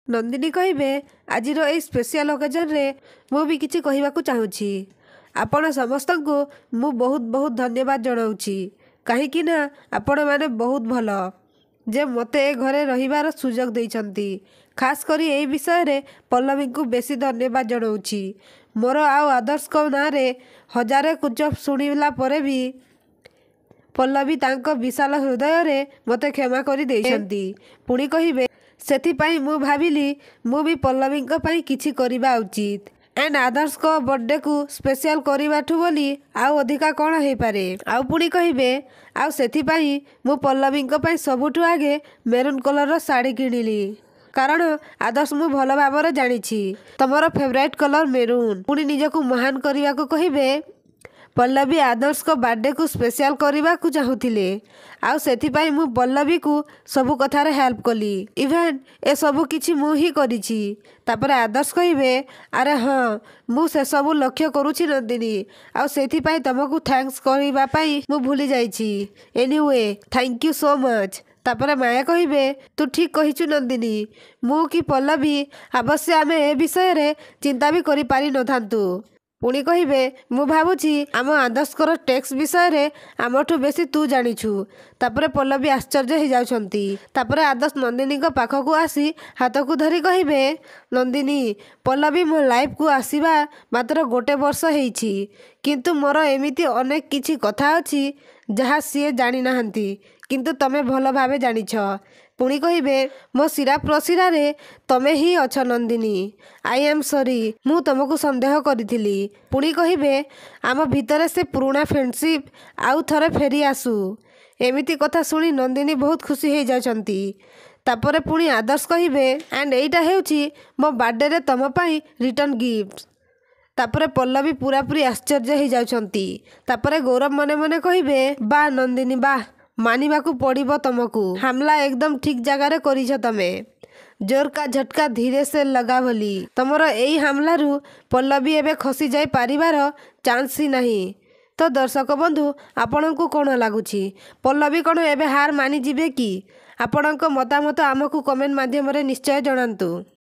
नंदिनी कहिबे आजिर ए special occasion रे मु भी किछि कहिबाकू चाहूछि। आपण समस्त को मु बहुत बहुत धन्यवाद जनाऊछि कहीं ना आपण माने बहुत भल जे मते ए घरे रहिबार सुजोग देइछंती। खास करी ए विषय रे पल्लवी को बेसी धन्यवाद जनाऊछि। मोर आउ आदर्श को नारे हजारे कुछ शुणिला परे भी पल्लवी तांको विशाल हृदय रे मते क्षमा करी देइछंती। पुणी कहिबे सेथिपाई मु भाविली मु भी पल्लवी पई किछि करिबा उचित एंड आदर्श को बर्थडे को स्पेशल करिबाठु बोली आउ अधिका कौन हो पारे। आउ पुणी कहिबे आउ सेथिपाई मु पल्लवी पई सबुठु आगे मेरून कलर साड़ी किनिली कारण आदर्श मु भल भाବରେ जानिछि तमर फेवरेट कलर मेरून। पुणी निजको महान करने को कहिबे पल्लवी आदर्श को बर्थडे को स्पेशल करने को चाहूले आउ सेथिपाई मु पल्लवी को सबु कथार हेल्प कली इवेन ए सबु किछि मु ही करिछि। तापर आदर्श कहिबे अरे हाँ मु से सबु लक्ष्य करूछि नंदिनी आउ सेथिपाई तुमको थैंक्स करिबा पई मु भूली जाइछि। Anyway thank you so much. तापर माया कहिबे तू ठीक कहिछु नंदिनी मु कि पल्लवी अवश्य आमे ए विषय रे चिंता भी करि पारि नथांतु। पुणी कहिबे मु भावुछि आम आदर्शकर टेक्स विषय रे आमठु बेसी तू जानिछु। तापर पल्लवी आश्चर्य हो जाउछंती। तापर आदर्श नंदिनी को पाख को आसी हाथ को धरी कहिबे नंदिनी पल्लवी मो लाइफ को आसीबा मात्र गोटे वर्ष हेइछि किंतु मोर एमिति अनेक किछि कथा अछि जहा सीए जानि नाहंती किंतु तमे भल भावे जानिछ। पुणी कहिबे मो सिरा प्रसिरा रे तमे ही अछ नंदिनी आई एम सॉरी मु तुमको संदेह करिथिली। पुणी कहिबे आम भितर से पुराना फ्रेंडशिप आउ थरे फेरी आसु। एमिति कथा सुनी नंदिनी बहुत खुशी हो जाचंती। तापरे पुणी आदर्श कहिबे एंड एइटा हेउछि मो बर्थडे रे तम पई रिटर्न गिफ्ट। तापरे पल्लवी पूरा पूरी आश्चर्य हो जाउछंती। तापरे गौरव मने मने कहिबे बा नंदिनी बा मानिबाकू पड़िबो तुमको हमला एकदम ठीक जगार करिछ तमे जोर का झटका धीरे से लगा बोली तमर एई हमलारू पल्लवी एबे खसी जाई पारिबार चांस ही नहीं। तो दर्शक बंधु आपण को कौन लगुच पल्लवी कौन एबे हार मानि जिबे कि आपणक मतामत आमको कमेंट माध्यम निश्चय जणांतु।